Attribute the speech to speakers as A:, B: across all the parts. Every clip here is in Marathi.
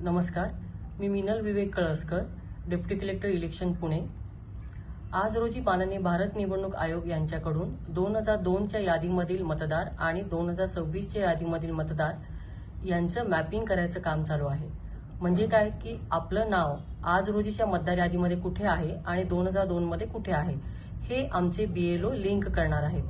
A: नमस्कार, मी Minal Vivek Kalaskar, deputy collector election Pune. आज रोजी माननीय भारत निवडणूक आयोग यांच्याकडून 2002च्या यादीमधील मतदार आणि 2026च्या यादीमधील मतदार यांचं मॅपिंग करायचं काम चालू आहे। म्हणजे काय की आपलं नाव आज रोजीच्या मतदार यादीमध्ये कुठे आहे आणि 2002 मध्ये कुठे आहे हे आमचे BLO लिंक करणार आहेत।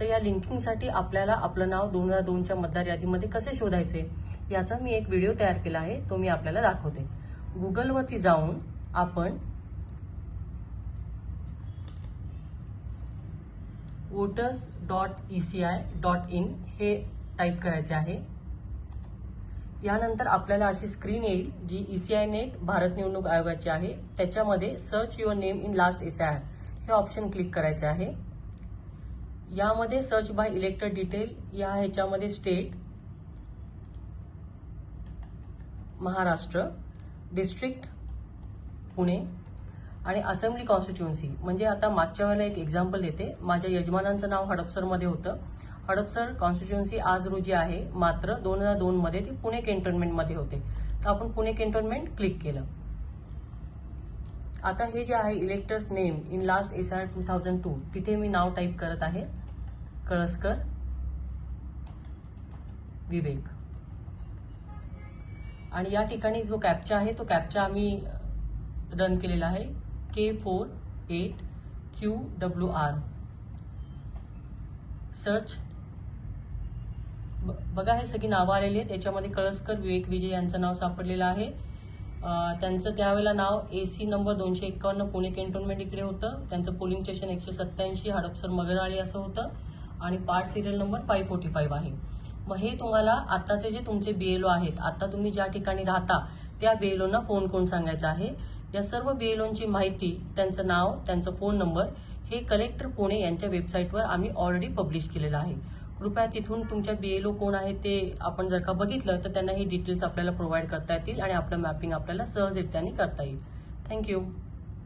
A: तर या लिंकिंगसाठी आपल्याला आपलं नाव 2002च्या मतदार यादीमध्ये कसे शोधायचे याचा मी एक व्हिडिओ तयार केला आहे, तो मी आपल्याला दाखवते। गुगलवरती जाऊन आपण voters.eci.in हे टाईप करायचे आहे। यानंतर आपल्याला अशी स्क्रीन येईल जी ECI नेट भारत निवडणूक आयोगाची आहे। त्याच्यामध्ये search your name in last SIR हे ऑप्शन क्लिक करायचे आहे। यामध्ये सर्च बाय इलेक्टेड डिटेल या ह्याच्यामध्ये स्टेट महाराष्ट्र, डिस्ट्रिक्ट पुणे आणि असेंब्ली कॉन्स्टिट्युएन्सी। म्हणजे आता मागच्या वेळेला एक एक्झाम्पल देते। माझ्या यजमानांचं नाव हडपसरमध्ये होतं। हडपसर कॉन्स्टिट्युएन्सी आज रोजी आहे, मात्र 2002 मध्ये ती पुणे कॅन्टोन्मेंटमध्ये होते। तर आपण पुणे कॅन्टोन्मेंट क्लिक केलं। आता हे जे आहे electors name in last SIR 2002 तिथे मी नाव टाईप करत आहे, कळसकर विवेक। आणि या ठिकाणी जो कॅप्चा आहे तो कॅप्चा आम्ही रन केलेला आहे, K48QWR। सर्च बघा, हे सगळी नावं आलेली आहेत। याच्यामध्ये कळसकर विवेक विजय यांचं नाव सापडलेलं आहे। त्यांचं त्यावेळेला नाव AC नंबर 251 पुणे कॅन्टोन्मेंट इकडे होतं। त्यांचं पोलिंग स्टेशन 187 हडपसर मगरआळी असं होतं आणि पार्ट सिरियल नंबर 545 आहे। मग हे तुम्हाला आताचे जे तुमचे BLO आहेत, आता तुम्ही ज्या ठिकाणी राहता त्या BLOना फोन करून सांगायचं आहे। या सर्व BLOंची माहिती, त्यांचं नाव, त्यांचा फोन नंबर हे कलेक्टर पुणे यांच्या वेबसाईटवर आम्ही ऑलरेडी पब्लिश केलेलं आहे। कृपया तिथून तुमच्या BLO कोण आहे ते आपण जर का बघितलं तर त्यांना ही डिटेल्स आपल्याला प्रोव्हाइड करता येतील आणि आपलं मॅपिंग आपल्याला सहजरित्याने करता येईल। थँक्यू।